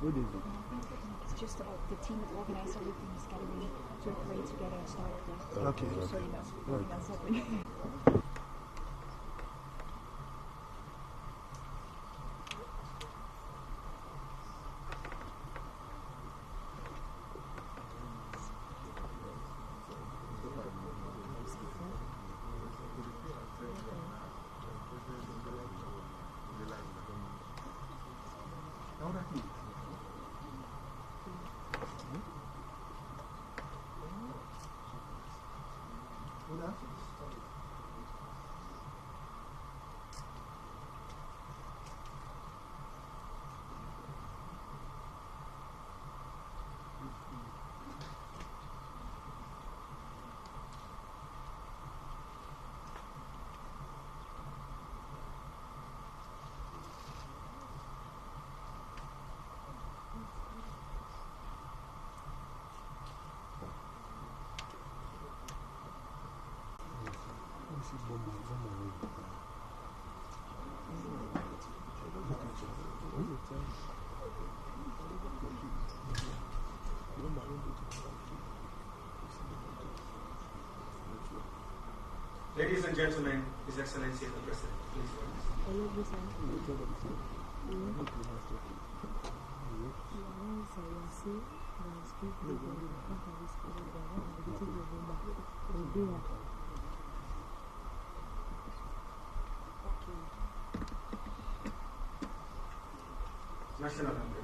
What is it? It's just the team that organised everything is getting to agree to get a start date. Okay. So you know, that's something. Ladies and gentlemen, His Excellency the President, please National Anthem.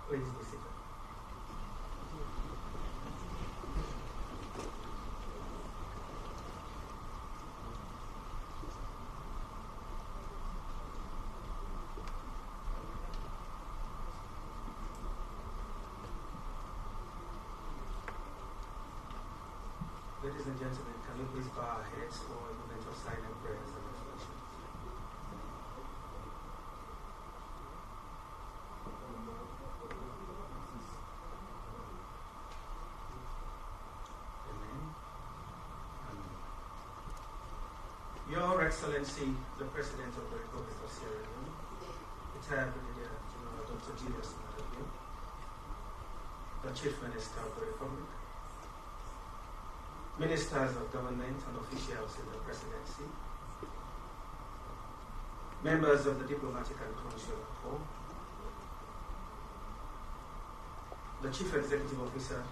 Please be seated. Ladies and gentlemen, can we please bow our heads for a moment of silent prayers and reflection? Excellency, the President of the Republic of Sierra Leone, retired Brigadier General Dr. Julius Maada Bio, the Chief Minister of the Republic, Ministers of Government and officials in the Presidency, members of the Diplomatic and Consular Corps, the Chief Executive Officer,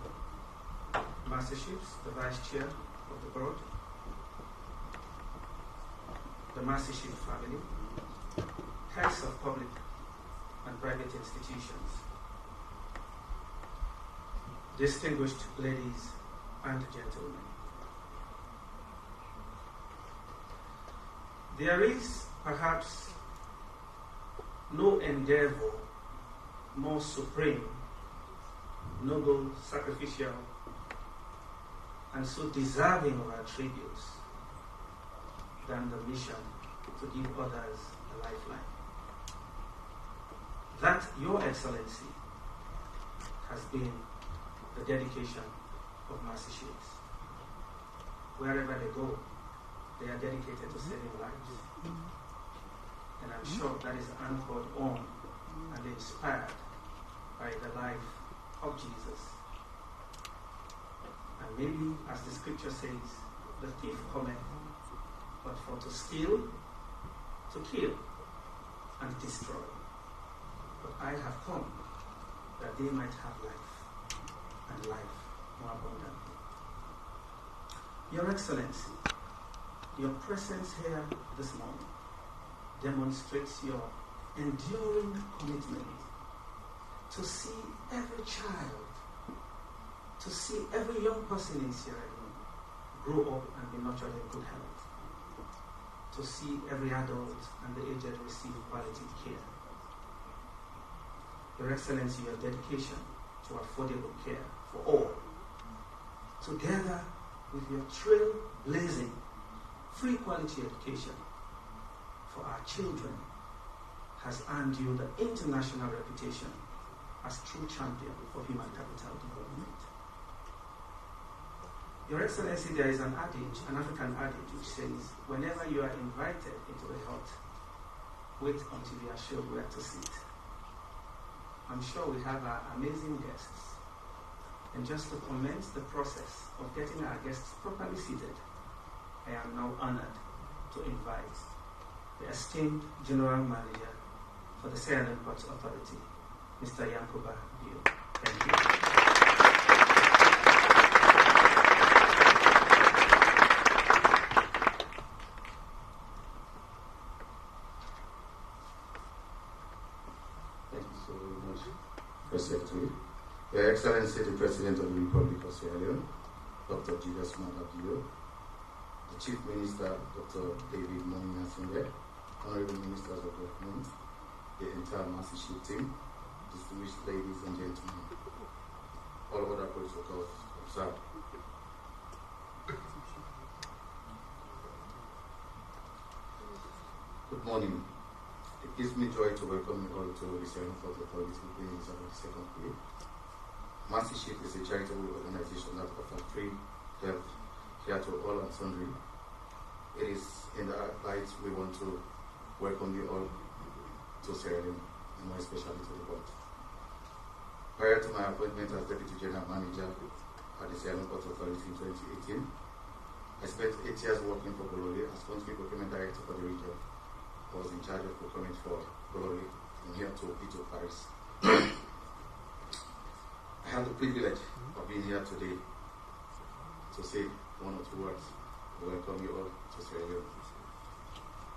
Master Chiefs, the Vice Chair of the Board, the Master Chief family, heads of public and private institutions, distinguished ladies and gentlemen. There is perhaps no endeavor more supreme, noble, sacrificial, and so deserving of our tributes than the mission to give others a lifeline. That, Your Excellency, has been the dedication of Master Chiefs. Wherever they go, they are dedicated to saving lives. And I'm sure that is anchored on and inspired by the life of Jesus. And maybe, as the scripture says, the thief cometh but for to steal, to kill, and destroy. But I have come that they might have life, and life more abundantly. Your Excellency, your presence here this morning demonstrates your enduring commitment to see every child, to see every young person in Sierra Leone grow up and be nurtured in good health, to see every adult and the aged receive quality care. Your Excellency, your dedication to affordable care for all, together with your trail-blazing, free quality education for our children, has earned you the international reputation as true champion for human capital development. Your Excellency, there is an adage, an African adage, which says, whenever you are invited into a hut, wait until you are sure where to sit. I'm sure we have our amazing guests. And just to commence the process of getting our guests properly seated, I am now honored to invite the esteemed General Manager for the Sierra Leone Ports Authority, Mr. Yankuba Bio. Thank you. Thank you so very much, First Secretary. Your Excellency, the President of the Republic of Sierra Leone, Dr. Julius Maada Bio, the Chief Minister, Dr. David Monia Singh, Honorable Ministers of Government, the entire Master Chief team, distinguished ladies and gentlemen, all other protocols observed. Good morning. It gives me joy to welcome you all to the Sierra Leone Port Authority being the 72nd day. Master Chief is a charitable organization that offers free health care to all and sundry. It is in that light we want to welcome you all to Sierra Leone, and more especially to the port. Prior to my appointment as Deputy General Manager at the Sierra Leone Port Authority in 2018, I spent 8 years working for Bolole as Country Procurement Director for the region. I was in charge of procurement for Bolole from here to Ito, Paris. I have the privilege of being here today to say one or two words to welcome you all to Sierra Leone.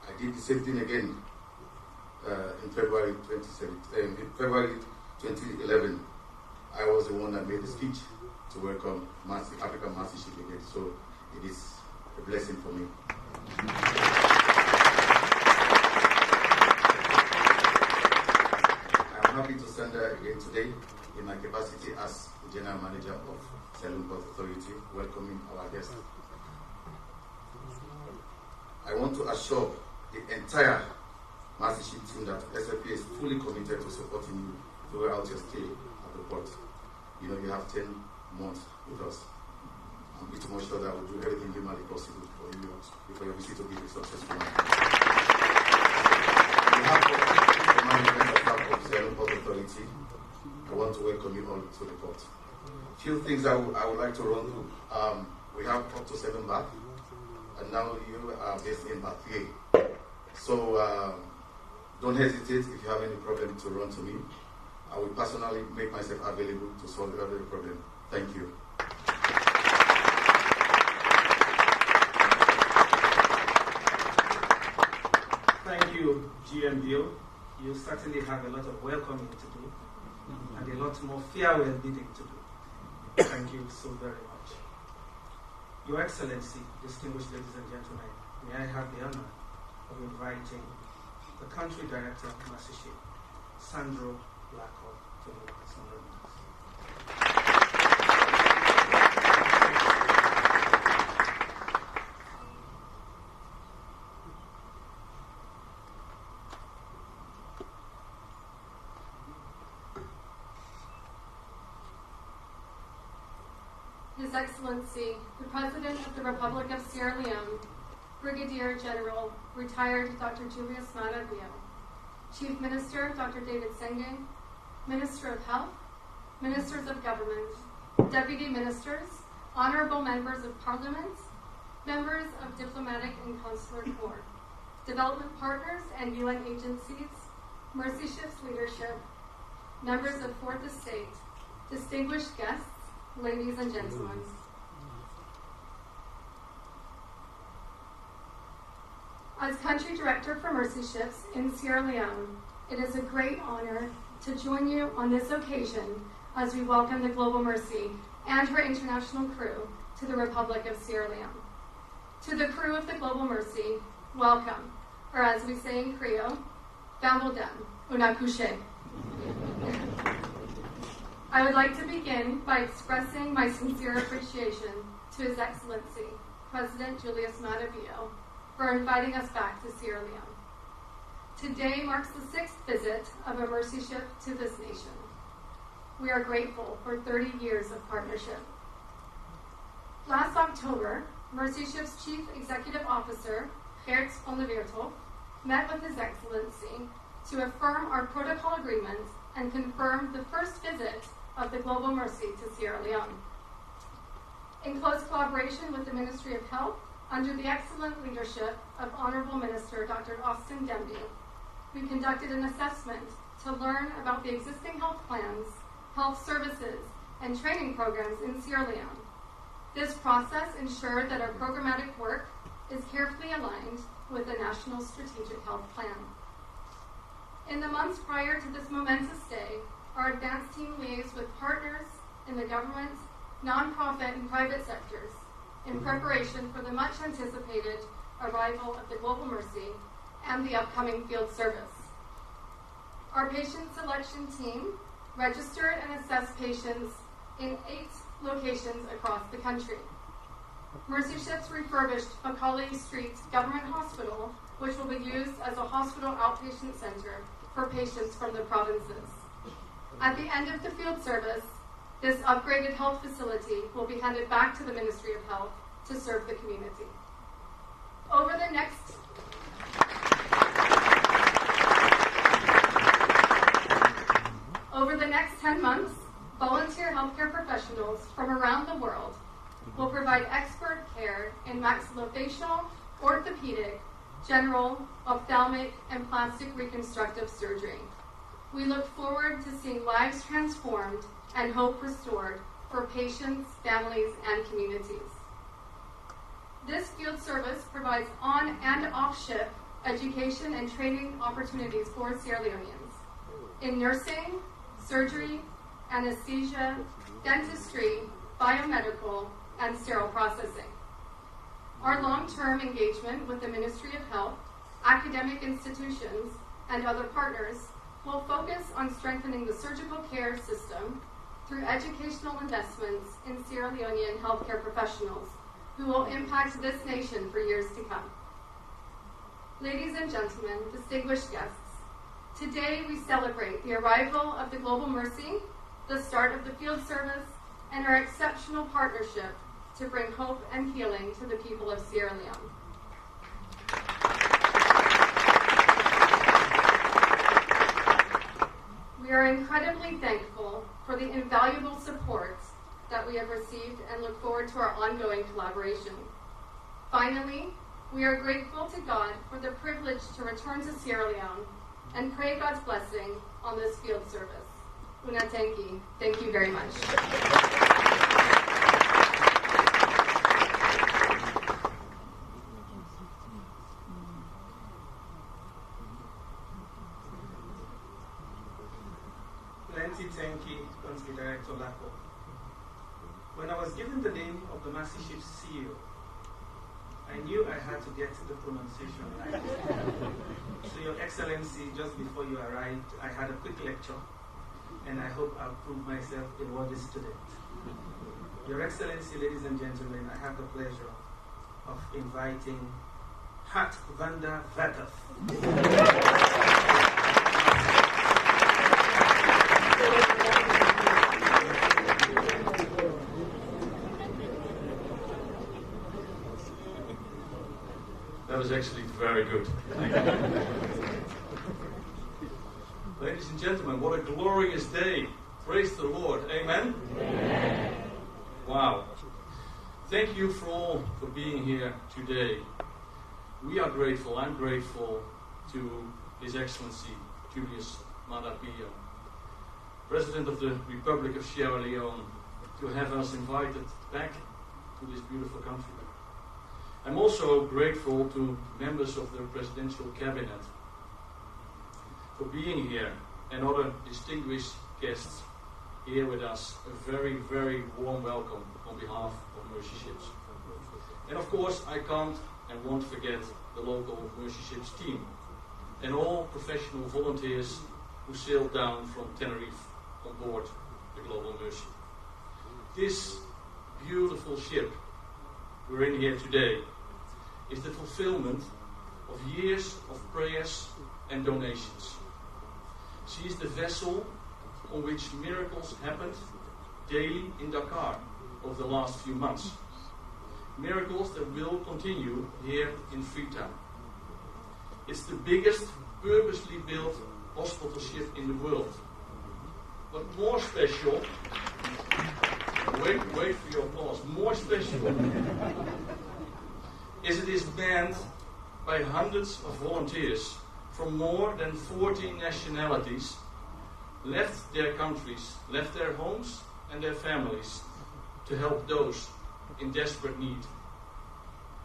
I did the same thing again in February 2011. I was the one that made the speech to welcome African Master Chief again, so it is a blessing for me. I'm happy to stand there again today in my capacity as the General Manager of Sierra Leone Port Authority, welcoming our guests. I want to assure the entire Master Chief team that SLP is fully committed to supporting you throughout your stay at the port. You know, you have 10 months with us. be to make sure that we'll do everything humanly possible for you for your visit to be a successful one. On behalf of the management and staff of Sierra Leone Port Authority, I want to welcome you all to the port. Few things I would like to run through. We have up to 7 baths, and now you are based in bath 3. So don't hesitate if you have any problem to run to me. I will personally make myself available to solve every problem. Thank you. Thank you, GM Bill. You certainly have a lot of welcoming to do and a lot more farewell bidding to do. Thank you so very much. Your Excellency, distinguished ladies and gentlemen, may I have the honor of inviting the Country Director of Mercy Ship, Sandro Blacko, to make some remarks. His Excellency, the President of the Republic of Sierra Leone, Brigadier General, retired Dr. Julius Maada Bio, Chief Minister Dr. David Senge, Minister of Health, Ministers of Government, Deputy Ministers, Honorable Members of Parliament, members of Diplomatic and Consular Corps, development partners and UN agencies, Mercy Ship's leadership, members of Fourth Estate, distinguished guests, ladies and gentlemen. As Country Director for Mercy Ships in Sierra Leone, it is a great honor to join you on this occasion as we welcome the Global Mercy and her international crew to the Republic of Sierra Leone. To the crew of the Global Mercy, welcome, or as we say in Creole, Bamboldem, una couche. I would like to begin by expressing my sincere appreciation to His Excellency, President Julius Maada Bio, for inviting us back to Sierra Leone. Today marks the 6th visit of a Mercy Ship to this nation. We are grateful for 30 years of partnership. Last October, Mercy Ship's Chief Executive Officer, Geert van der Weerthof, met with His Excellency to affirm our protocol agreement and confirm the first visit of the Global Mercy to Sierra Leone. In close collaboration with the Ministry of Health, under the excellent leadership of Honorable Minister Dr. Austin Demby, we conducted an assessment to learn about the existing health plans, health services, and training programs in Sierra Leone. This process ensured that our programmatic work is carefully aligned with the National Strategic Health Plan. In the months prior to this momentous day, our advance team liaised with partners in the government, nonprofit, and private sectors in preparation for the much anticipated arrival of the Global Mercy and the upcoming field service. Our patient selection team registered and assessed patients in 8 locations across the country. Mercy Ships refurbished Macaulay Street Government Hospital, which will be used as a hospital outpatient center for patients from the provinces. At the end of the field service, this upgraded health facility will be handed back to the Ministry of Health to serve the community. Over the next 10 months, volunteer healthcare professionals from around the world will provide expert care in maxillofacial, orthopedic, general, ophthalmic, and plastic reconstructive surgery. We look forward to seeing lives transformed and hope restored for patients, families, and communities. This field service provides on and off-ship education and training opportunities for Sierra Leoneans in nursing, surgery, anesthesia, dentistry, biomedical, and sterile processing. Our long-term engagement with the Ministry of Health, academic institutions, and other partners will focus on strengthening the surgical care system through educational investments in Sierra Leonean healthcare professionals who will impact this nation for years to come. Ladies and gentlemen, distinguished guests, today we celebrate the arrival of the Global Mercy, the start of the field service, and our exceptional partnership to bring hope and healing to the people of Sierra Leone. We are incredibly thankful for the invaluable support that we have received and look forward to our ongoing collaboration. Finally, we are grateful to God for the privilege to return to Sierra Leone and pray God's blessing on this field service. Una Tenki, thank you very much. Plenty Tenki, Country Director Lako. When I was given the name of the Mastership CEO, I knew I had to get the pronunciation right. So, Your Excellency, just before you arrived, I had a quick lecture, and I hope I'll prove myself a worthy student. Your Excellency, ladies and gentlemen, I have the pleasure of inviting Hat Vanda Vataf. That was actually very good. Thank you. Ladies and gentlemen, what a glorious day. Praise the Lord. Amen? Amen. Wow. Thank you for all for being here today. We are grateful. I'm grateful to His Excellency Julius Maada Bio, President of the Republic of Sierra Leone, to have us invited back to this beautiful country. I'm also grateful to members of the Presidential Cabinet for being here and other distinguished guests here with us. A very, very warm welcome on behalf of Mercy Ships. And of course, I can't and won't forget the local Mercy Ships team and all professional volunteers who sailed down from Tenerife on board the Global Mercy. This beautiful ship we're in here today is the fulfillment of years of prayers and donations. She is the vessel on which miracles happened daily in Dakar over the last few months. Miracles that will continue here in Freetown. It's the biggest purposely built hospital ship in the world. But more special, wait for your applause, more special is it is manned by hundreds of volunteers from more than 40 nationalities, left their countries, left their homes and their families to help those in desperate need.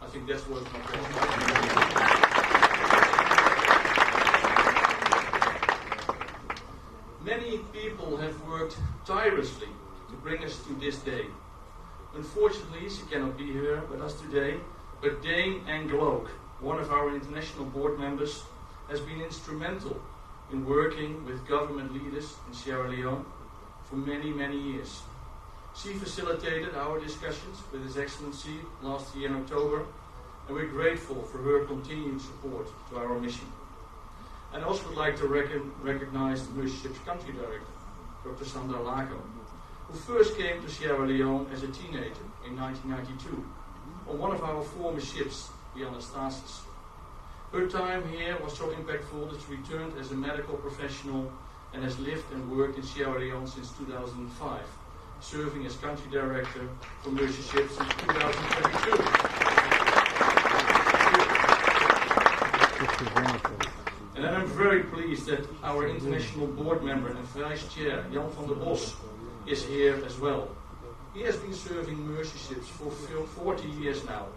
I think that's worth my applause. Many people have worked tirelessly to bring us to this day. Unfortunately, she cannot be here with us today, but Dane Angloak, one of our international board members, has been instrumental in working with government leaders in Sierra Leone for many, many years. She facilitated our discussions with His Excellency last year in October, and we're grateful for her continued support to our mission. And I also would like to recognize the Mercy Ships Country Director, Dr. Sandra Lako, who first came to Sierra Leone as a teenager in 1992 on one of our former ships, the Anastasis. Her time here was so impactful that she returned as a medical professional and has lived and worked in Sierra Leone since 2005, serving as country director for Mercy Ships since 2022. And then I'm very pleased that our international board member and vice chair, Jan van der Bos, is here as well. He has been serving Mercy Ships for 40 years now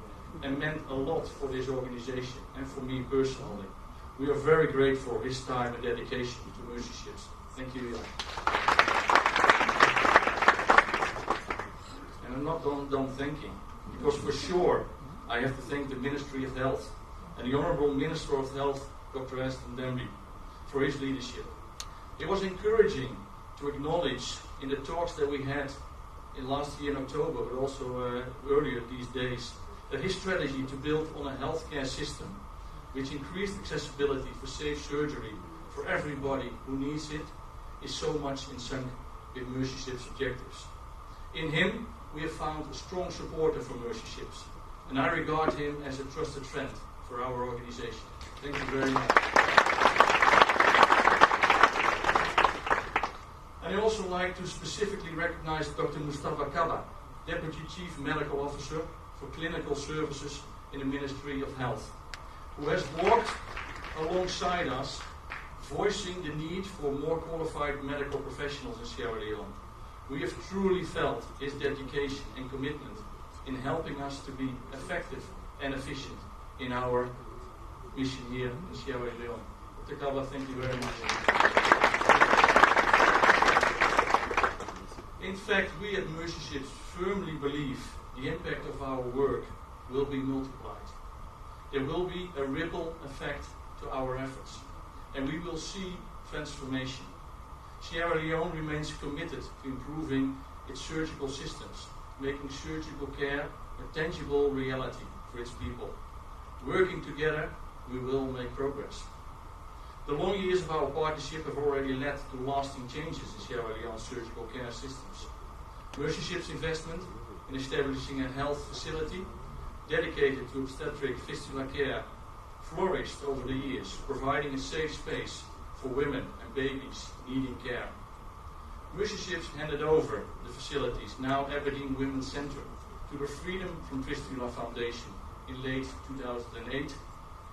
and meant a lot for this organization and for me personally. We are very grateful for his time and dedication to Mercy Ships. Thank you, Jan. And I'm not done thanking, because for sure I have to thank the Ministry of Health and the Honourable Minister of Health, Dr. Aston Denby, for his leadership. It was encouraging to acknowledge in the talks that we had in last year in October, but also earlier these days, that his strategy to build on a healthcare system which increased accessibility for safe surgery for everybody who needs it is so much in sync with Mercy Ships' objectives. In him, we have found a strong supporter for Mercy Ships, and I regard him as a trusted friend for our organization. Thank you very much. And I also like to specifically recognize Dr. Mustafa Kaba, Deputy Chief Medical Officer for Clinical Services in the Ministry of Health, who has walked alongside us, voicing the need for more qualified medical professionals in Sierra Leone. We have truly felt his dedication and commitment in helping us to be effective and efficient in our mission here in Sierra Leone. Dr. Kaba, thank you very much. In fact, we at Mercy Ships firmly believe the impact of our work will be multiplied. There will be a ripple effect to our efforts, and we will see transformation. Sierra Leone remains committed to improving its surgical systems, making surgical care a tangible reality for its people. Working together, we will make progress. The long years of our partnership have already led to lasting changes in Sierra Leone's surgical care systems. Mercy Ships' investment in establishing a health facility dedicated to obstetric fistula care flourished over the years, providing a safe space for women and babies needing care. Mercy Ships handed over the facilities, now Aberdeen Women's Centre, to the Freedom from Fistula Foundation in late 2008,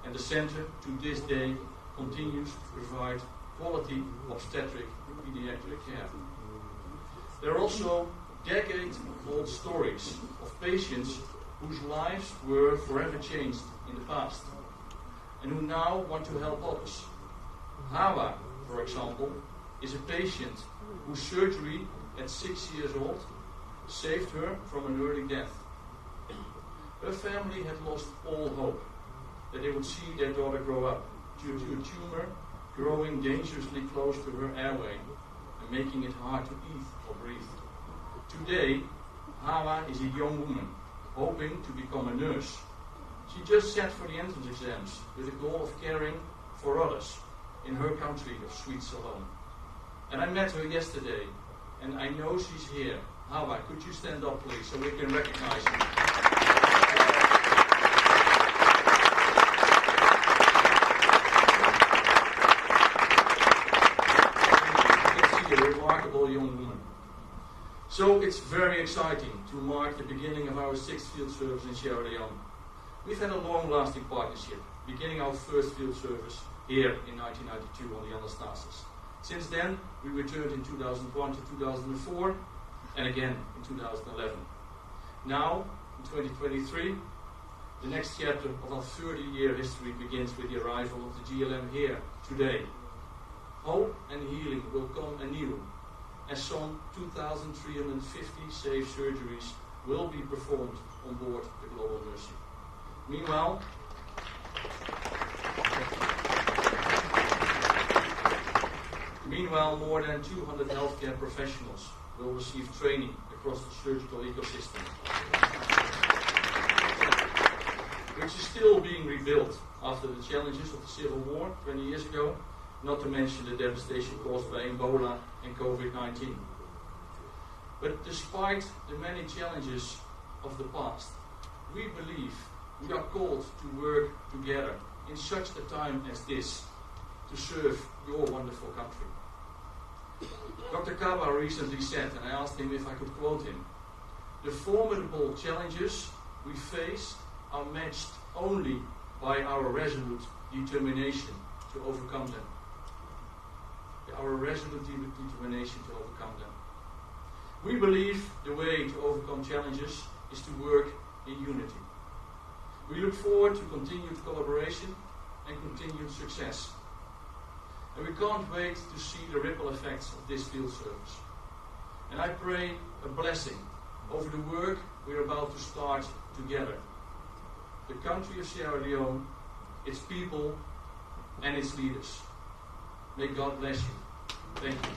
and the centre to this day continues to provide quality obstetric and pediatric care. There are also decade-old stories of patients whose lives were forever changed in the past and who now want to help others. Hawa, for example, is a patient whose surgery at 6 years old saved her from an early death. Her family had lost all hope that they would see their daughter grow up due to a tumor growing dangerously close to her airway and making it hard to eat or breathe. Today, Hawa is a young woman hoping to become a nurse. She just sat for the entrance exams with the goal of caring for others in her country of sweet Salome. And I met her yesterday, and I know she's here. Hawa, could you stand up, please, so we can recognize you? You can see a remarkable young woman. So it's very exciting to mark the beginning of our 6th field service in Sierra Leone. We've had a long-lasting partnership, beginning our first field service here in 1992 on the Anastasis. Since then, we returned in 2001 to 2004, and again in 2011. Now, in 2023, the next chapter of our 30-year history begins with the arrival of the GLM here today. Hope and healing will come anew, as some 2,350 safe surgeries will be performed on board the Global Mercy. Meanwhile, more than 200 healthcare professionals will receive training across the surgical ecosystem, which is still being rebuilt after the challenges of the Civil War 20 years ago, not to mention the devastation caused by Ebola and COVID-19. But despite the many challenges of the past, we believe we are called to work together in such a time as this to serve your wonderful country. Dr. Kaba recently said, and I asked him if I could quote him, "The formidable challenges we face are matched only by our resolute determination to overcome them." Our resolute determination to overcome them. We believe the way to overcome challenges is to work in unity. We look forward to continued collaboration and continued success. And we can't wait to see the ripple effects of this field service. And I pray a blessing over the work we're about to start together. The country of Sierra Leone, its people, and its leaders. May God bless you. Thank you.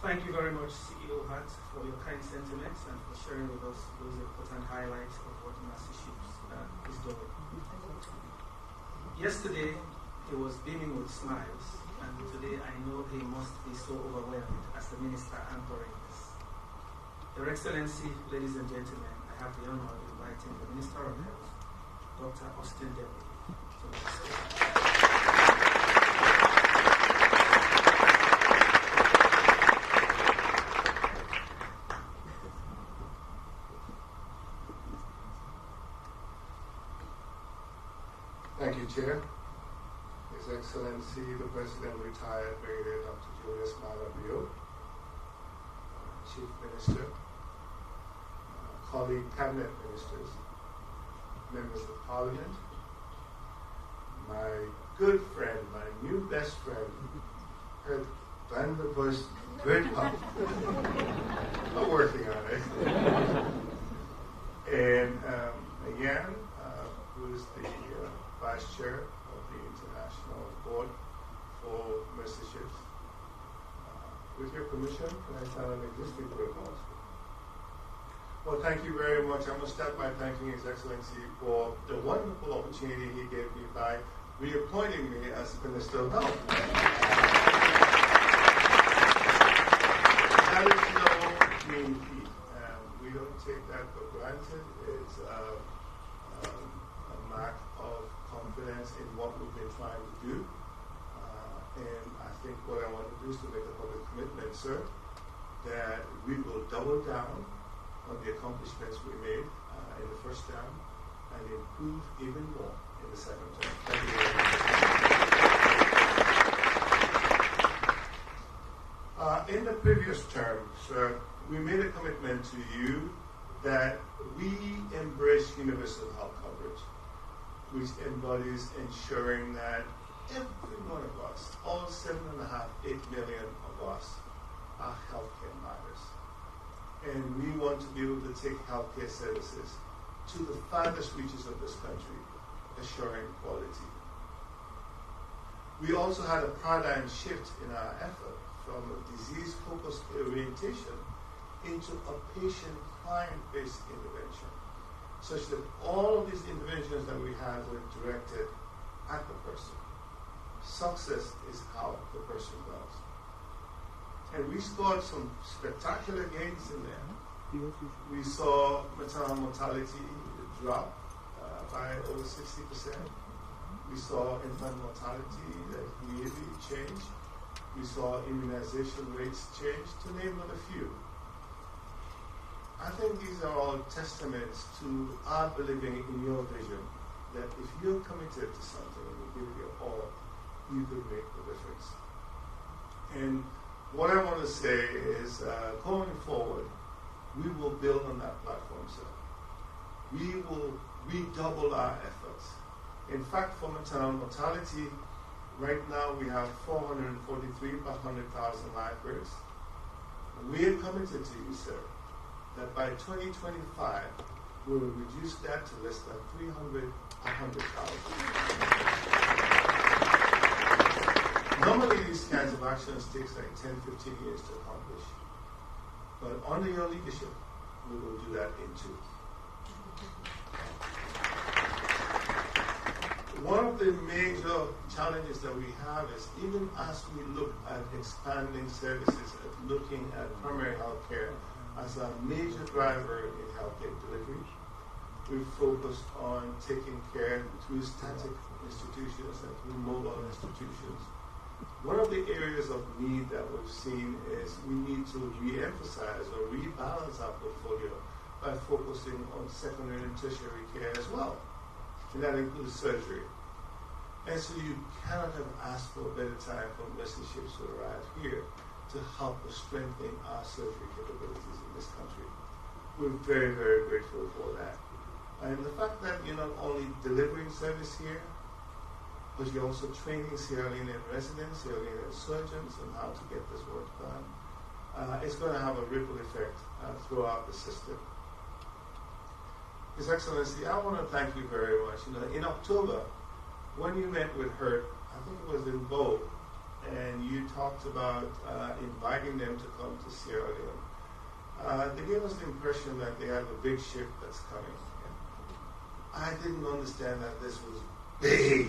Thank you very much, CEO Hart, for your kind sentiments and for sharing with us those important highlights of what Mercy Ships is doing. Yesterday, he was beaming with smiles, and today I know he must be so overwhelmed as the minister anchoring this. Your Excellency, ladies and gentlemen, I have the honor of inviting the Minister of Health, Dr. Austin Dewey, to the stage. Thank you, Chair. His Excellency, the President, retired Brigadier Dr. Julius Malavio, Chief Minister, colleague cabinet ministers, members of Parliament, my good friend, my new best friend, Herr Vanderbush Birdhoff. I'm working on it. And again, who is the Vice Chair of the International Board for Mercy Ships. With your permission, can I tell an existing protocol? Well, thank you very much. I'm going to start by thanking His Excellency for the wonderful opportunity he gave me by reappointing me as Minister of Health. That is no mean feat. We don't take that for granted. It's a mark of confidence in what we've been trying to do. And I think what I want to do is to make a public commitment, sir, that we will double down on the accomplishments we made in the first term and improve even more in the second term. Thank you very much. In the previous term, sir, we made a commitment to you that we embrace universal health coverage, which embodies ensuring that every one of us, all 7.5, 8 million of us, our healthcare matters. And we want to be able to take healthcare services to the farthest reaches of this country, assuring quality. We also had a paradigm shift in our effort from a disease-focused orientation into a patient-client-based intervention, such that all of these interventions that we had were directed at the person. Success is how the person does. And we scored some spectacular gains in there. We saw maternal mortality drop by over 60%. We saw infant mortality really change. We saw immunization rates change, to name but a few. I think these are all testaments to our believing in your vision that if you're committed to something and you give it your all, you could make the difference. And what I want to say is, going forward, we will build on that platform, sir. We will redouble our efforts. In fact, for maternal mortality, right now we have 443 per 100,000 live births. We are committed to you, sir, that by 2025, we will reduce that to less than 300 per 100,000. Normally, these kinds of actions take like 10, 15 years to accomplish. But under your leadership, we will do that in 2. One of the major challenges that we have is even as we look at expanding services, at looking at primary health care as a major driver in healthcare delivery, we've focused on taking care through static institutions and through mobile institutions. One of the areas of need that we've seen is we need to re-emphasize or rebalance our portfolio by focusing on secondary and tertiary care as well. And that includes surgery. And so you cannot have asked for a better time for Mercy Ships to arrive here to help us strengthen our surgery capabilities in this country. We're very, very grateful for that. And the fact that you're not only delivering service here, but you're also training Sierra Leonean residents, Sierra Leonean surgeons on how to get this work done. It's going to have a ripple effect throughout the system. His Excellency, I want to thank you very much. In October, when you met with HERT, I think it was in Bo, and you talked about inviting them to come to Sierra Leone. They gave us the impression that they have a big ship that's coming. I didn't understand that this was Bay.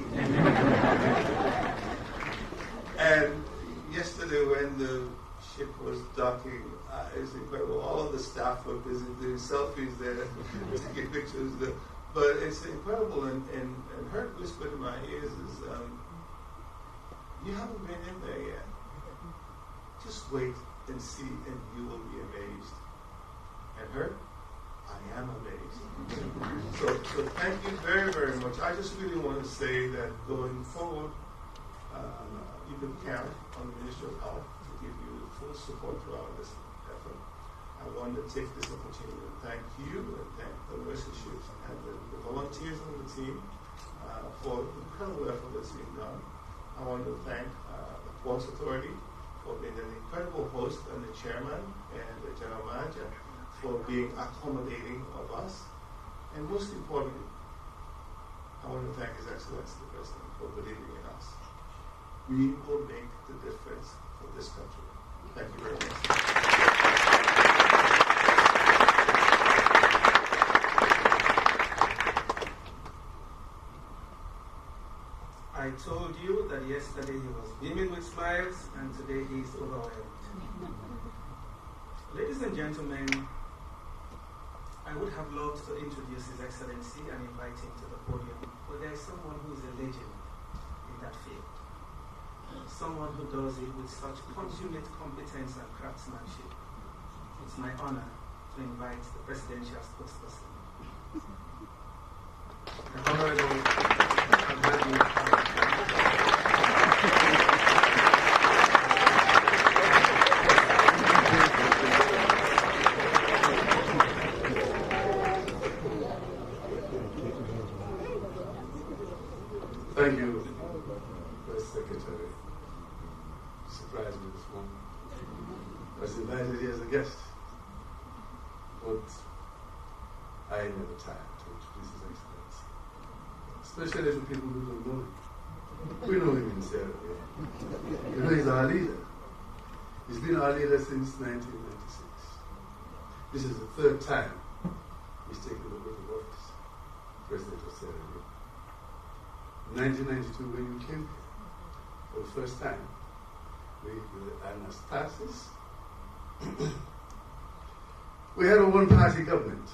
And yesterday when the ship was docking, it's incredible. All of the staff were busy doing selfies there, taking pictures there. But it's incredible, and her whisper in my ears is, you haven't been in there yet. Just wait and see, and you will be amazed. And her, I am amazed. So thank you very, very much. I just really want to say that going forward, you can count on the Ministry of Health to give you full support throughout this effort. I want to take this opportunity to thank you and thank the relationships and the volunteers on the team for the incredible effort that's being done. I want to thank the Ports Authority for being an incredible host and the chairman and the general manager for being accommodating of us. And most importantly, I want to thank His Excellency the President for believing in us. We will make the difference for this country. Thank you very much. I told you that yesterday he was beaming with smiles, and today he is overwhelmed. Ladies and gentlemen, I would have loved to introduce His Excellency and invite him to the podium, but there is someone who is a legend in that field. Someone who does it with such consummate competence and craftsmanship. It's my honor to invite the presidential spokesperson, the Honorable Abdul. Thank you, Press Secretary. Surprised me this morning. I was invited here as a guest, but I never tired to introduce His Excellency, especially to people who don't know him. We know him in Sierra Leone. You know, he's our leader. He's been our leader since 1996. This is the third time he's taken the oath of office, President of Sierra Leone. In 1992, when you came here for the first time, with Anastasis, we had a one-party government,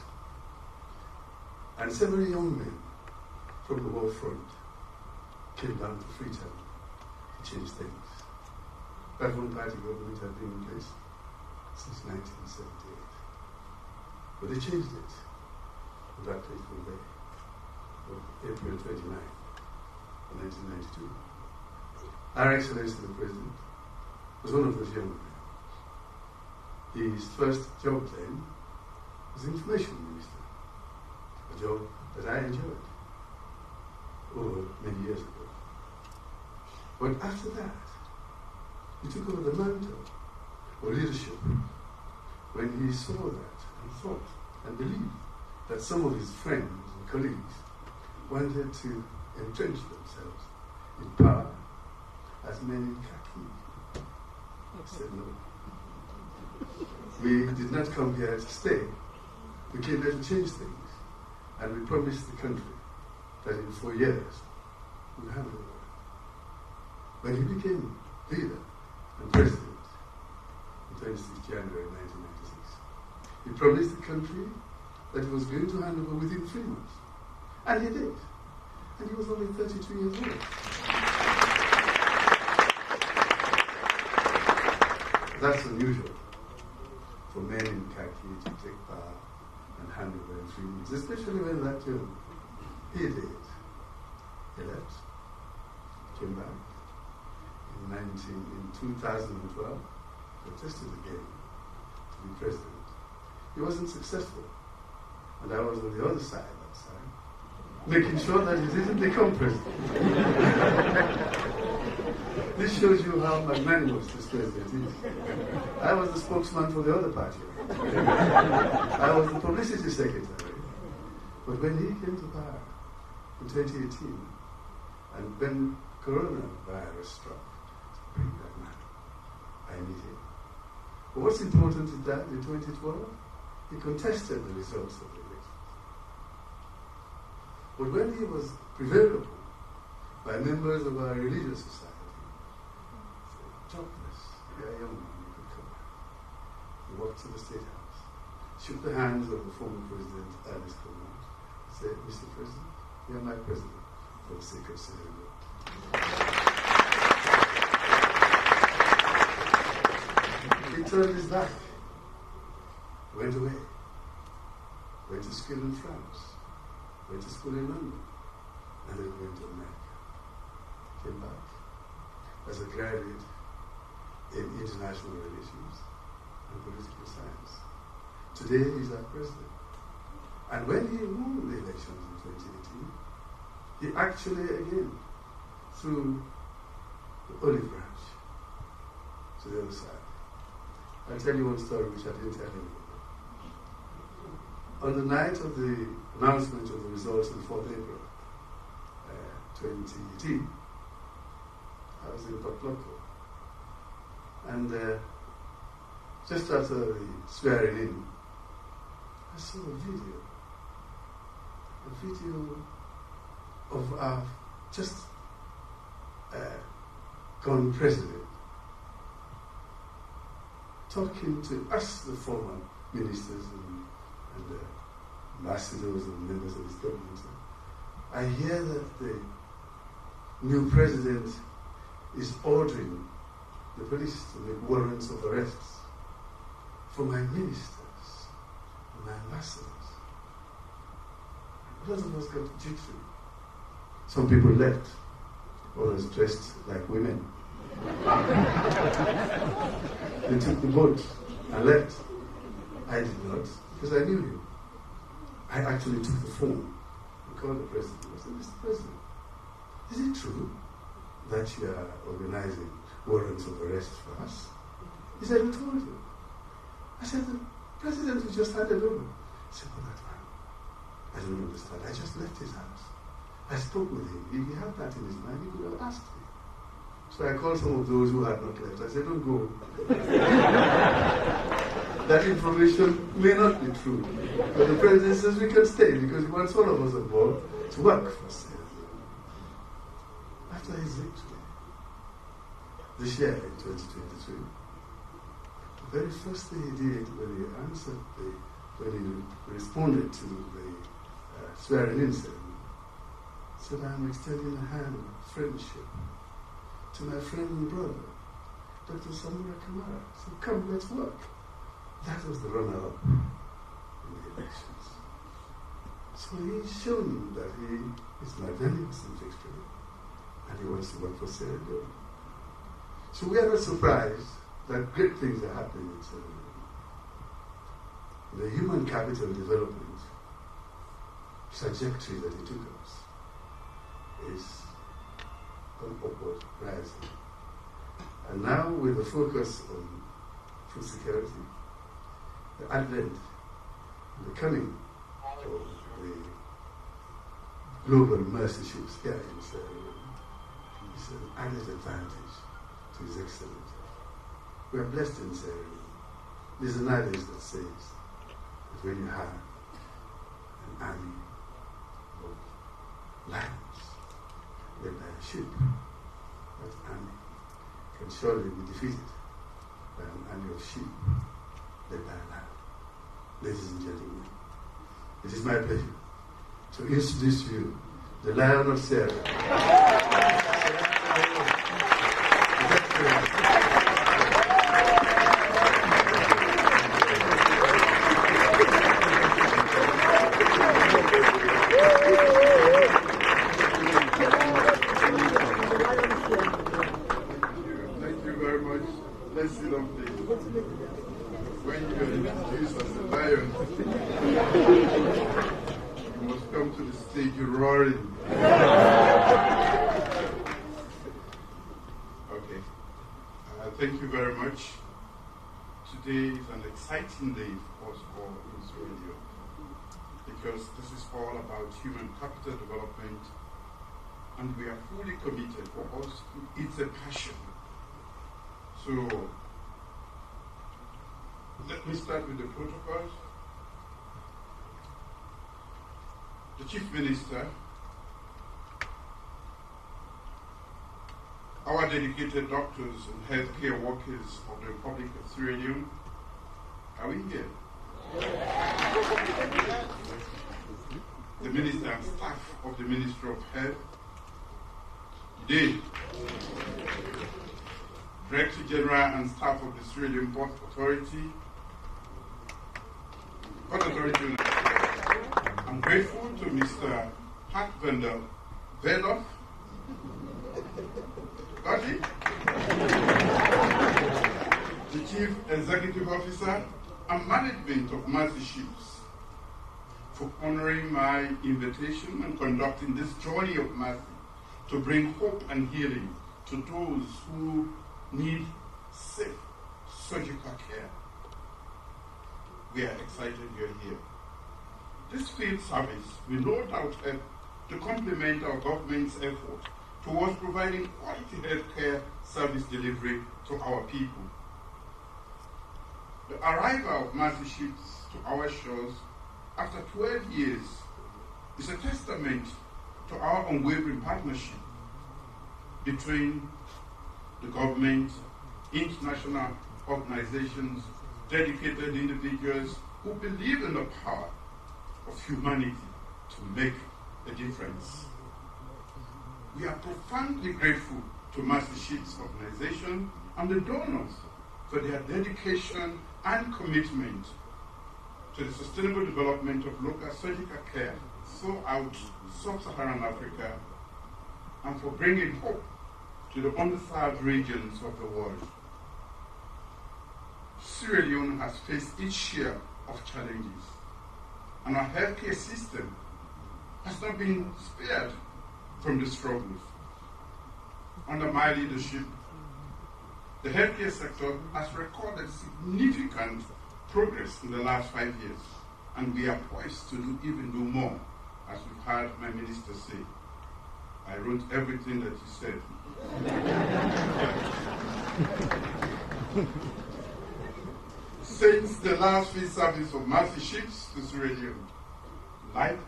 and several young men from the war front came down to Freetown to change things. That one-party government had been in place since 1978, but they changed it on that fateful day of April 29. 1992. Our Excellency the President was one of those young men. His first job then was Information Minister, a job that I enjoyed over many years ago. But after that, he took over the mantle of leadership when he saw that and thought and believed that some of his friends and colleagues wanted to entrench themselves in power, as men in khaki said no. We did not come here to stay. We came here to change things, and we promised the country that in 4 years we would hand over. When he became leader and president on 26 January 1996, he promised the country that he was going to hand over within 3 months, and he did. And he was only 32 years old. That's unusual for men in khaki to take power and hand over in 3 months, especially when that young. He did. He left, came back in 2012, protested again to be president. He wasn't successful, and I was on the other side that side, making sure that he didn't become president. This shows you how magnanimous this president is. I was the spokesman for the other party. I was the publicity secretary. But when he came to power in 2018, and when coronavirus struck, bring that man. I need him. But what's important is that in 2012, he contested the results of the election. But when he was prevailable members of our religious society. Jobless, we are young, we could come back. He walked to the State House, shook the hands of the former President, Ernest Cornwall, said, Mr. President, you are my president for the sake of Sierra Leone. He turned his back, went away, went to school in France, went to school in London, and then went to America. Came back as a graduate in international relations and political science. Today he's our president. And when he won the elections in 2018, he actually again threw the olive branch to the other side. I'll tell you one story which I didn't tell anyone. On the night of the announcement of the results on 4th April 2018, I was in Potloko. And just after the swearing in, I saw a video of our just gone president talking to us, the former ministers and ambassadors and members of his government. I hear that the new president is ordering the police to make warrants of arrests for my ministers and my ambassadors. A lot of us got jittery. Some people left, others dressed like women. They took the boat and left. I did not, because I knew him. I actually took the phone and called the president. I said, Mr. President, is it true that you are organizing warrants of arrest for us? He said, who told you? I said, the president who just handed over. He said, oh, that man, I don't understand. I just left his house. I spoke with him. If he had that in his mind, he could have asked me. So I called some of those who had not left. I said, don't go. That information may not be true. But the president says we can stay because he wants all of us on board to work for Sierra Leone. After his victory, this year in 2023, the very first thing he did when he when he responded to the swearing-in ceremony, said, I am extending a hand of friendship to my friend and brother, Dr. Samura Kamara. So come, let's work. That was the runner-up in the elections. So he's shown that he is magnanimous in victory, and he wants to work for Sierra Leone. So we are not surprised that great things are happening in Sierra Leone. The human capital development trajectory that he took us is on upward rising. And now with the focus on food security, the advent, the coming of the global mercy ships here in Sierra Leone is an added advantage to His Excellency. We are blessed in Sierra Leone. There's an adage that says that when you have an army of lions led by a ship, that army can surely be defeated by an army of sheep led by a lion. Ladies and gentlemen, it is my pleasure to introduce to you the Lion of Sierra Leone. Thank you very much. Let's sit up, please. When you are introduced as the lion, you must come to the stage roaring. Okay. Thank you very much. Today is an exciting day for us all in Sierra Leone because this is all about human capital development, and we are fully committed. For us, it's a passion. So, let me start with the protocols. The Chief Minister our dedicated doctors and healthcare workers of the Republic of Sierra Leone, are we here? The Minister and staff of the Ministry of Health, today, Director General and staff of the Sierra Leone Port Authority, I'm grateful to Mr. Pat van der Velof, the Chief Executive Officer and Management of Mercy Ships, for honoring my invitation and conducting this journey of mercy to bring hope and healing to those who need safe surgical care. We are excited you're here. This field service will no doubt help to complement our government's effort towards providing quality healthcare service delivery to our people. The arrival of Mercy Ships to our shores after 12 years is a testament to our unwavering partnership between the government, international organizations, dedicated individuals who believe in the power of humanity to make a difference. We are profoundly grateful to Mercy Ships organization and the donors for their dedication and commitment to the sustainable development of local surgical care throughout sub-Saharan Africa and for bringing hope to the underserved regions of the world. Sierra Leone has faced its share of challenges, and our healthcare system has not been spared from the struggles. Under my leadership, the healthcare sector has recorded significant progress in the last 5 years, and we are poised to do more, as we've heard my minister say. I wrote everything that he said. Since the last field service of Mercy Ships to Sierra Leone, life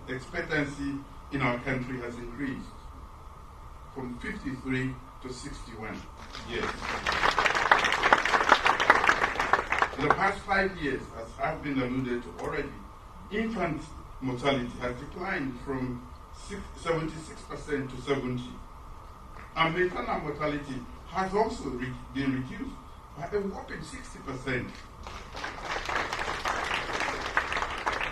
expectancy in our country has increased from 53 to 61 years. In the past 5 years, as has been alluded to already, infant mortality has declined from 76% to 70%. And maternal mortality has also been reduced by a whopping 60%.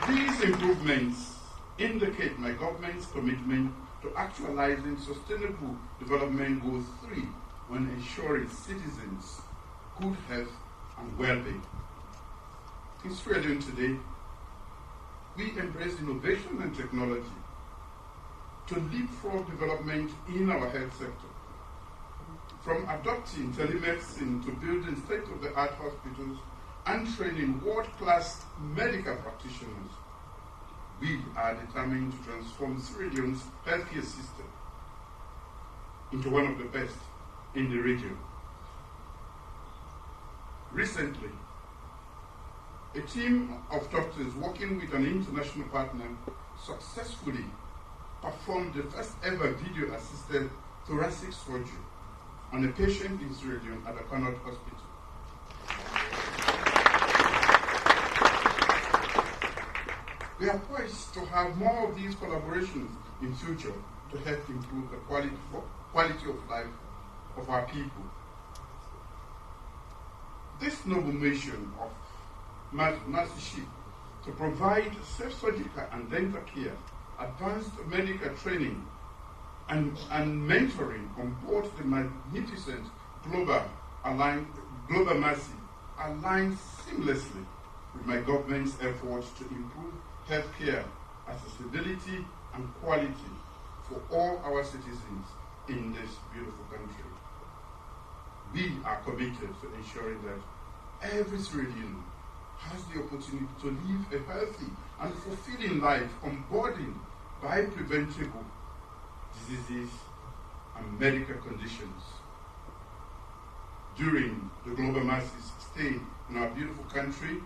These improvements indicate my government's commitment to actualizing Sustainable Development Goal 3 when ensuring citizens' good health and well-being. In Sierra Leone today, we embrace innovation and technology to leapfrog development in our health sector. From adopting telemedicine to building state-of-the-art hospitals and training world-class medical practitioners, we are determined to transform Sierra Leone's healthcare system into one of the best in the region. Recently, a team of doctors working with an international partner successfully performed the first ever video-assisted thoracic surgery on a patient in Sierra Leone at the Connaught Hospital. We are poised to have more of these collaborations in future to help improve the quality of life of our people. This noble mission of Mercy Ships to provide safe surgical and dental care, advanced medical training, and mentoring on board the magnificent Global Mercy aligns seamlessly with my government's efforts to improve healthcare accessibility and quality for all our citizens in this beautiful country. We are committed to ensuring that every Sierra Leonean has the opportunity to live a healthy and fulfilling life unburdened by preventable diseases and medical conditions. During the Global Mercy's stay in our beautiful country,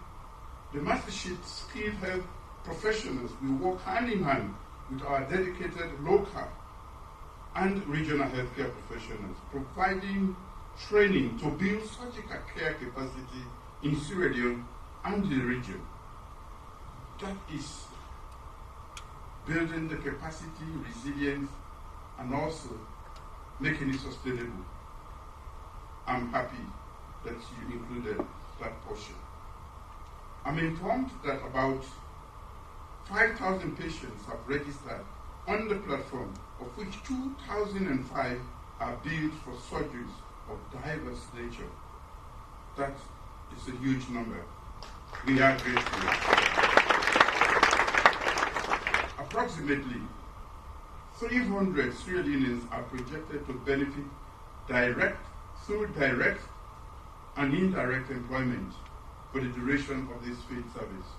the Mercy Ships skilled health professionals will work hand in hand with our dedicated local and regional healthcare professionals, providing training to build surgical care capacity in Sierra Leone and the region. That is building the capacity, resilience, and also making it sustainable. I'm happy that you included that portion. I'm informed that about 5,000 patients have registered on the platform, of which 2,005 are billed for surgeries of diverse nature. That is a huge number. We are grateful. Approximately 300 Sierra Leoneans are projected to benefit through direct and indirect employment for the duration of this field service.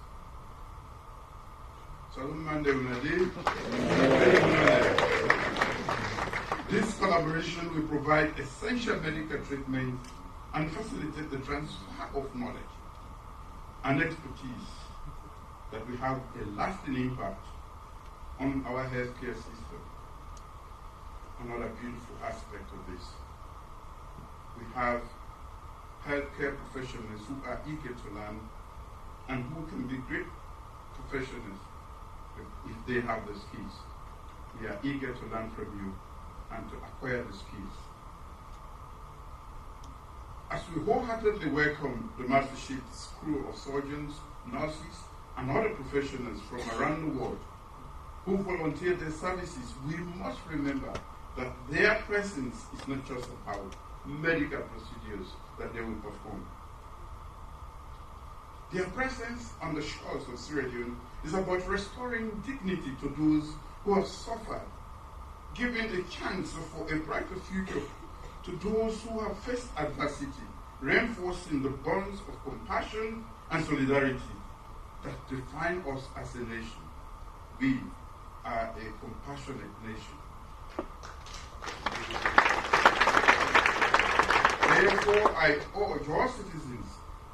This collaboration will provide essential medical treatment and facilitate the transfer of knowledge and expertise that will have a lasting impact on our healthcare system. Another beautiful aspect of this. We have healthcare professionals who are eager to learn and who can be great professionals if they have the skills. We are eager to learn from you and to acquire the skills. As we wholeheartedly welcome the Mastership's crew of surgeons, nurses, and other professionals from around the world who volunteer their services, we must remember that their presence is not just about medical procedures that they will perform. Their presence on the shores of Sierra Leone is about restoring dignity to those who have suffered, giving a chance for a brighter future to those who have faced adversity, reinforcing the bonds of compassion and solidarity that define us as a nation. We are a compassionate nation. Therefore, I urge all citizens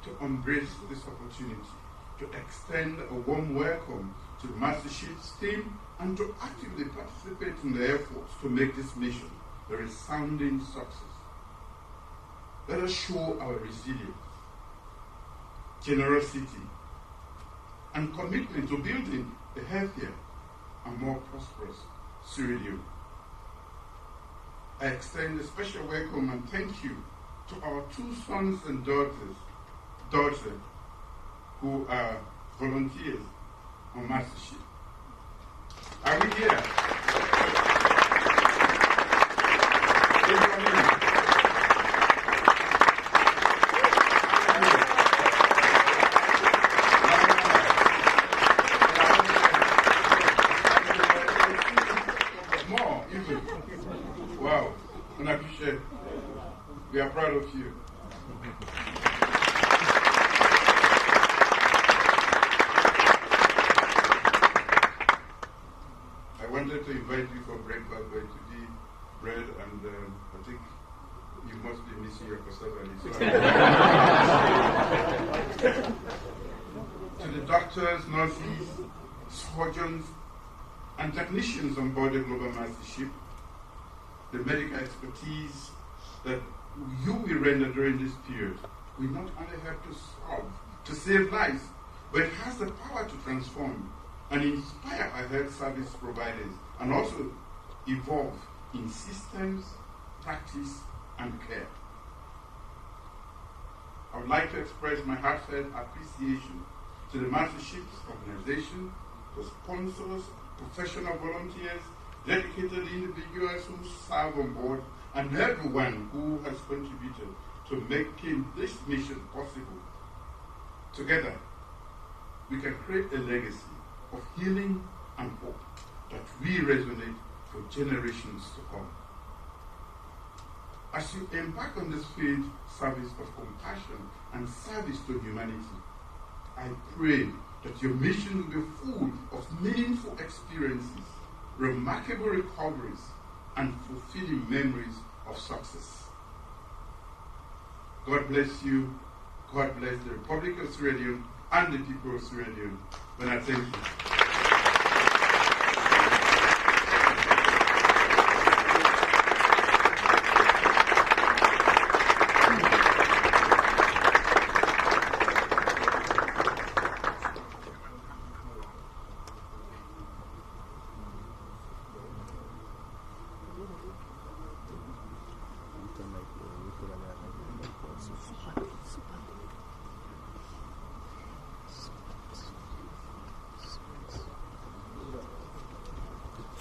to embrace this opportunity, to extend a warm welcome to the Mastership's team and to actively participate in the efforts to make this mission a resounding success. Let us show our resilience, generosity, and commitment to building a healthier and more prosperous Sierra Leone. I extend a special welcome and thank you to our two sons and daughters who are volunteers on Mastership. Are we here? More, even. Wow, and I appreciate it. We are proud of you. I wanted to invite you for breakfast, but today bread and I think you must be missing your cassava. To the doctors, nurses, surgeons, and technicians on board the Global Mastership, the medical expertise that you will render during this period will not only help to save lives, but it has the power to transform and inspire our health service providers and also evolve in systems, practice, and care. I would like to express my heartfelt appreciation to the Mastership's organization, the sponsors, professional volunteers, dedicated individuals who serve on board, and everyone who has contributed to making this mission possible. Together, we can create a legacy of healing and hope that will resonate for generations to come. As you embark on this field service of compassion and service to humanity, I pray that your mission will be full of meaningful experiences, remarkable recoveries, and fulfilling memories of success. God bless you. God bless the Republic of Sierra Leone and the people of Sierra Leone. And I thank you.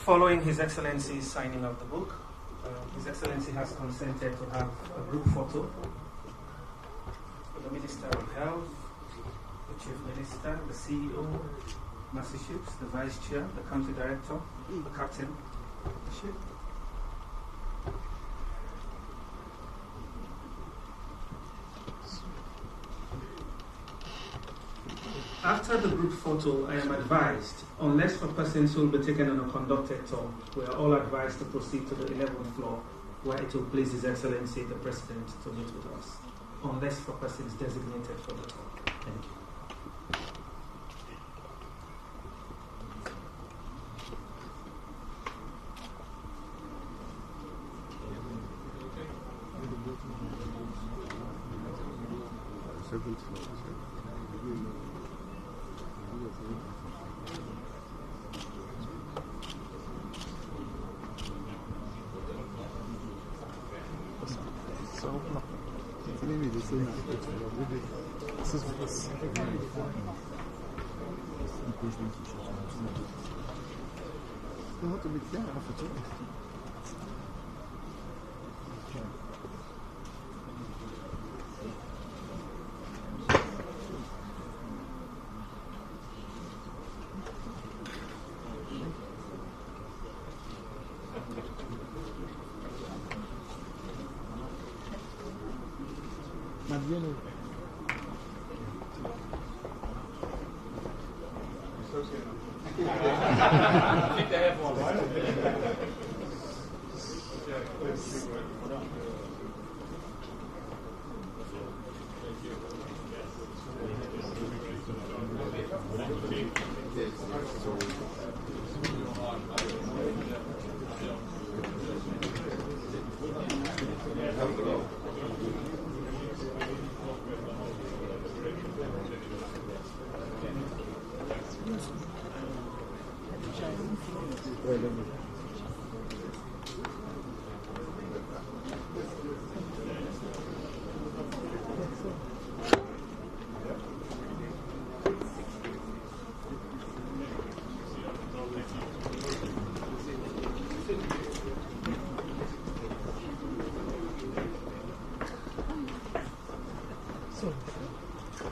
Following His Excellency's signing of the book, His Excellency has consented to have a group photo with the Minister of Health, the Chief Minister, the CEO, Master Ships, the Vice Chair, the Country Director, the Captain of the ship. After the group photo, I am advised, unless for persons who will be taken on a conducted tour, we are all advised to proceed to the 11th floor, where it will please His Excellency the President to meet with us, unless for persons designated for the tour. Thank you.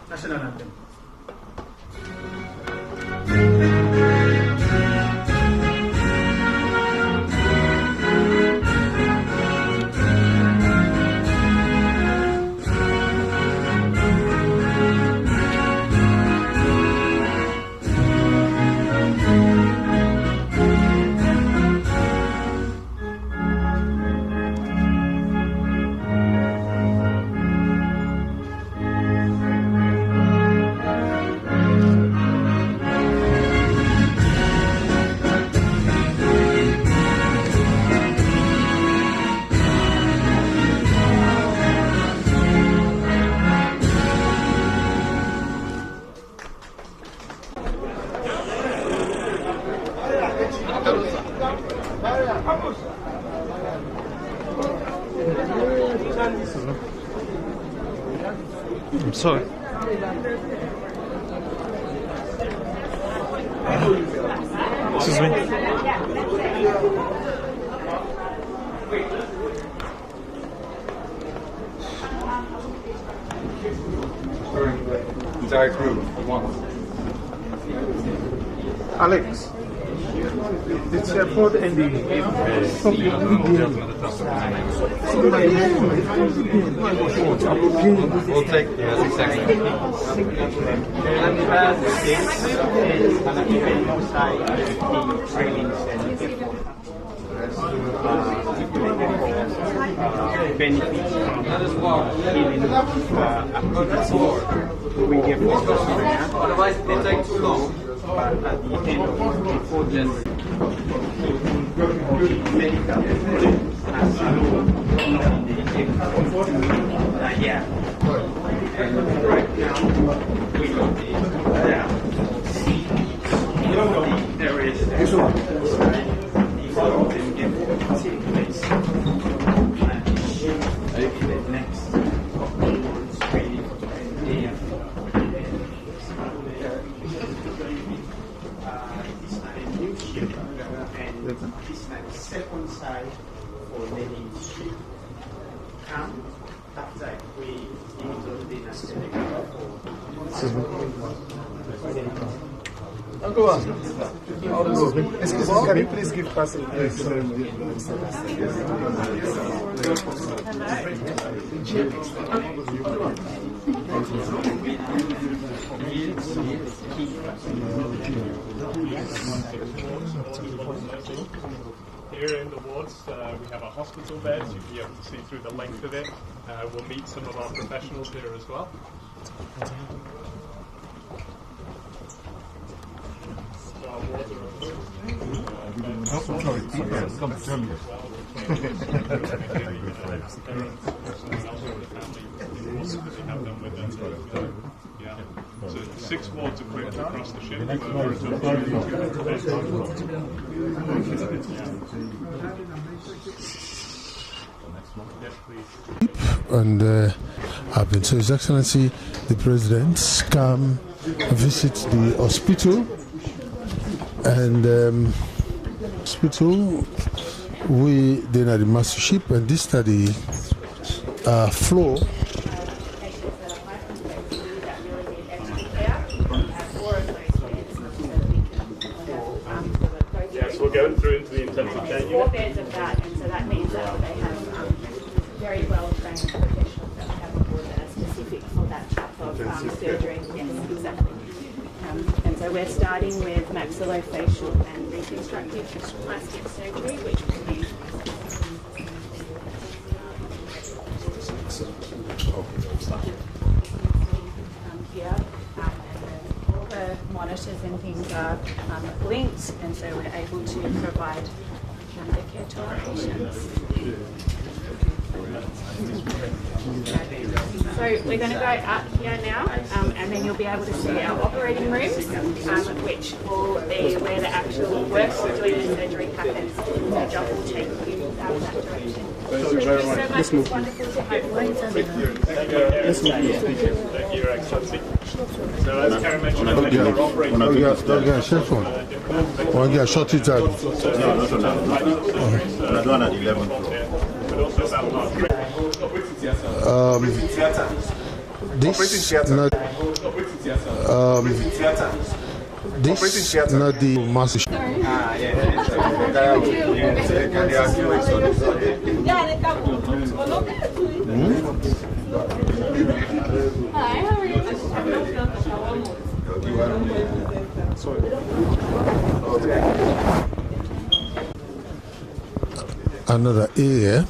National anthem. I'm sorry. Excuse me. Entire crew at once. Alex, it's for the ending. We'll take exactly. Benefits from healing we give Otherwise, they take too long. but at the end of before January, medical has not yeah. And right now, we there is the place. The next couple of months, really, side for letting sheep come. After we into the national Excuse me, can you please give passage? Here in the wards, we have a hospital bed. You'll be able to see through the length of it. We'll meet some of our professionals here as well. So our wards are yeah. So 6 wards equipped across the ship. And I've been to His Excellency the President come visit the hospital, and hospital we then at the master ship, and this study floor. Yes, we'll go through into the intensive care unit. 4 beds of that, and so that means that they have very well trained professionals that we have on board that are specific for that type of surgery. Yes, exactly. And so we're starting with maxillofacial and reconstructive plastic surgery, which will be here. All the monitors and things are linked, and so we're able to provide the care to our patients. So we're going to go out here now, and then you'll be able to see our operating rooms, which will be where the actual work of doing the surgery happens. So John will take you out that direction. Thank you very much. It's wonderful to have you. Thank you, Your Excellency. So as Karen mentioned, our operating Don't get a cell phone. Or get a short it out. This not this not the master. Hi, how are you? Another area.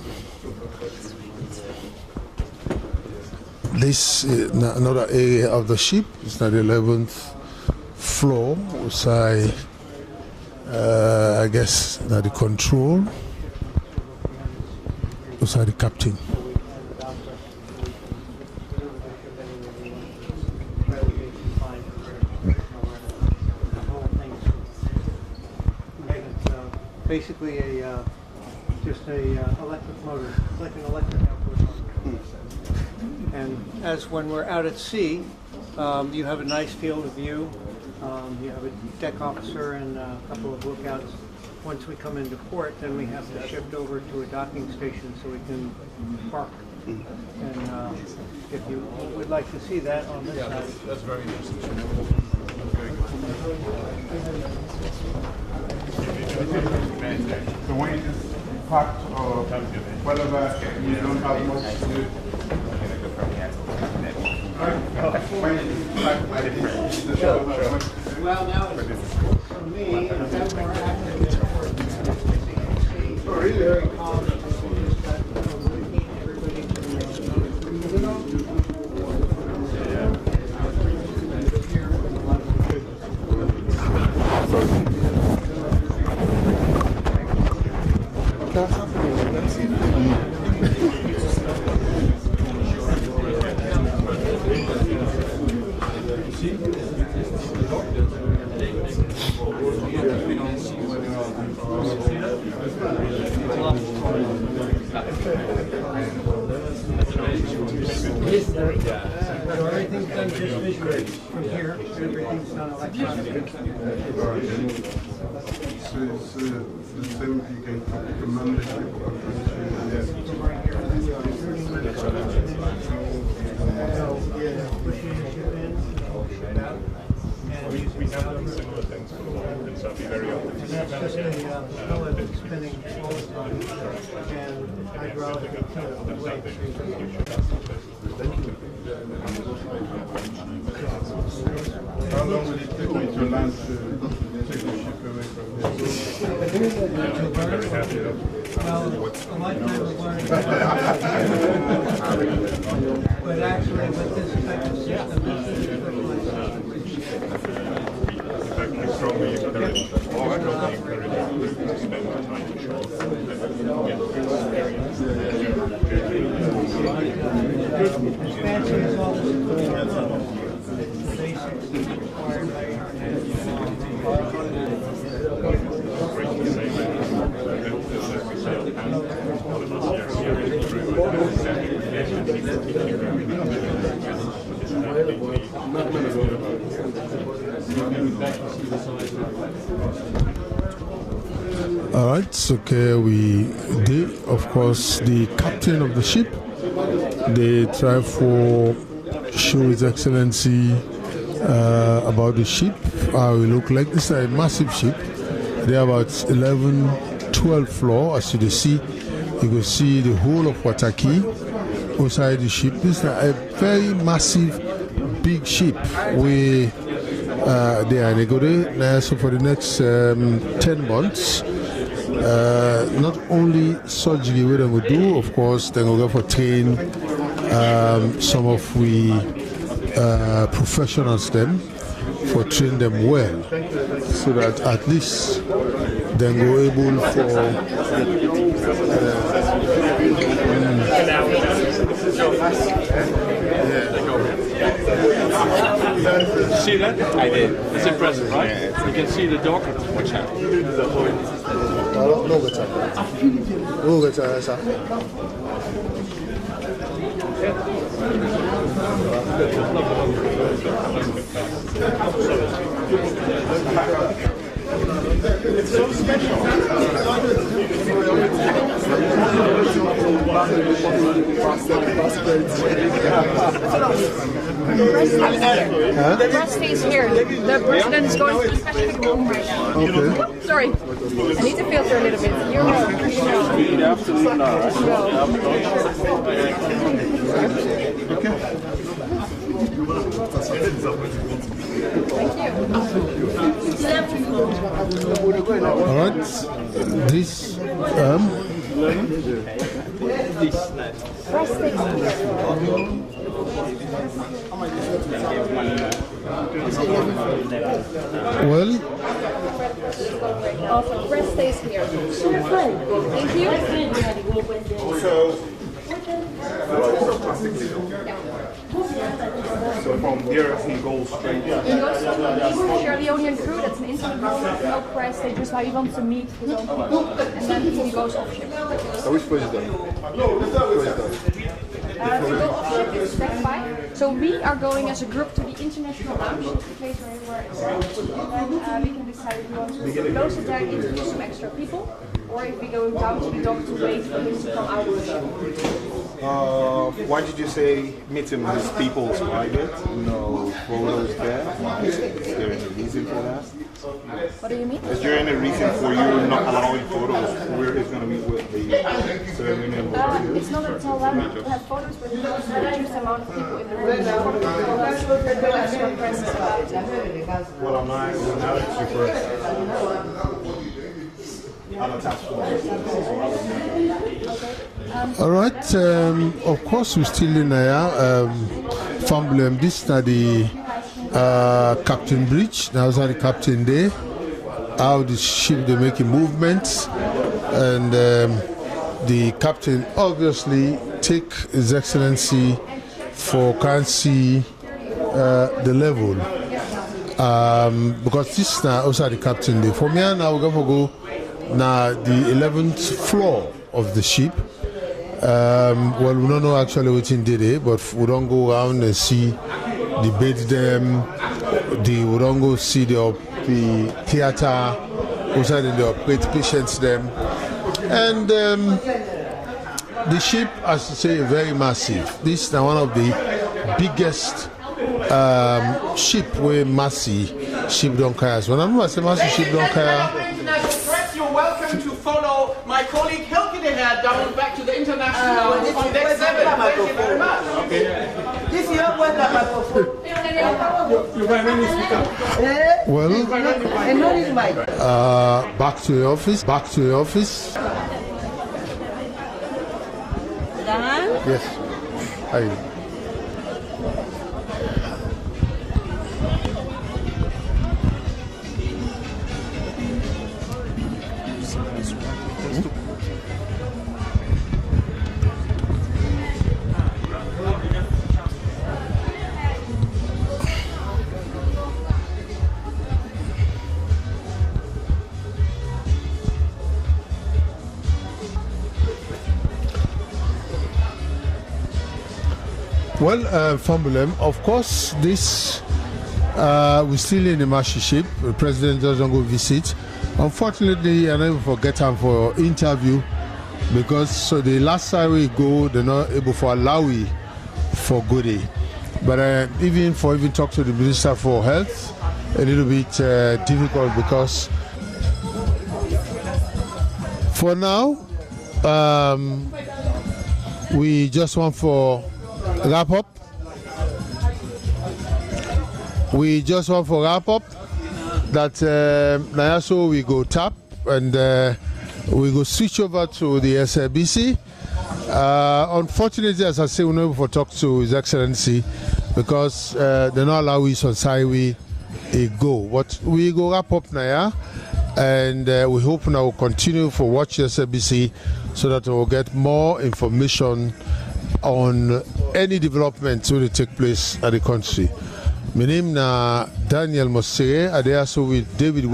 This is another area of the ship. It's not the 11th floor, which I guess not the control. Which are the captain. Basically just a electric motor, like an electric outboard motor. And as when we're out at sea, you have a nice field of view. You have a deck officer and a couple of lookouts. Once we come into port, then we have to shift over to a docking station so we can park. And if you would like to see that on this side. That's very interesting. So when it is packed or whatever, you don't have much to do. When it is packed like this, you don't have much to do. Well, now for me, it's more active. Oh, really? Very calm. Everything's done just visually. From here, everything's done electronically. So it's the same you can command the ship or We have done similar things before, and so I'd be very open to That's just a pellet spinning all the time, and hydraulic weights. How long will it take me to land to take the ship away from here? Very happy. Well, a lifetime of learning. But actually, with this type of system, it's a good place. I strongly encourage to spend more time to shore and get experience. Expansion is all the basics required by our Great to say that we sail past one of us here through All right, so we did, of course, the captain of the ship. They try for show His Excellency about the ship, how it look like. This is a massive ship. They have about 11, 12 floors, as you see. You can see the whole of Waitaki outside the ship. This is a very massive, big ship. They are go there. So for the next 10 months, not only surgery we will do, of course, then we'll go for train some of we professionals them, for train them well, so that at least then go able for See that? I did. It's impressive, right? You can see the dog. Watch out. It's so special. The rest stays here. The president is going to a specific room right now. Okay. Sorry, I need to filter a little bit. You All right, this well, also, rest stays here. Thank you. So from here, from Gold straight. It goes to the Sierra Leonean crew, that's an instant crew, no press, they just he wants to meet his own people, and then he goes off ship. So which place is that? To go off ship is step 5. So we are going as a group to the international lounge, the place where it's and then we can decide if we want to close it down, introduce some extra people, or if we go down to the dock to wait for him to come out of the ship. Why did you say meeting with his people is private? No photos there? Why? Is there any reason for that? What do you mean? Is there any reason for you not allowing photos where he's going to meet with the ceremony? It's not that it's allowed to have photos, but it's also a reduced amount of people in the room. So there's no extra presence about it. Well, I'm not you first. I'm attached to all right. Of course, we're still in here. Family, this is the Captain Bridge. Now, the captain there. How the ship they making movements, and the captain obviously take His Excellency for can't see the level. Because this is now also the captain there. From here now we're going to go now the 11th floor of the ship. Well, we don't know actually what's in there, but we don't go around and see the bed them. We don't go see the theater outside they operate patients them. And the ship, as I say, very massive. This is one of the biggest ship where Massy ship don't carry. When I say Massy ship don't carry. You're welcome to follow my colleague Helke de Heer down back to the international on deck 7. Thank you very much. This is your microphone. Well, back to your office. Back to your office. Yes. I. Well, Fambulem, of course, this we're still in the Massy ship. The president doesn't go visit. Unfortunately, I never forget him for interview because so the last time we go, they're not able to allow we for good day. But even talk to the Minister for Health, a little bit difficult because for now we just want for wrap up. We just want for wrap up that now so we go tap and we go switch over to the SABC. Unfortunately, as I say, we're not able to talk to His Excellency because they're not allowing us on side we go. But we go wrap up now, and we hope now we'll continue for watch SABC so that we'll get more information on any development that will take place at the country. My name is Daniel Mosere. I am also with David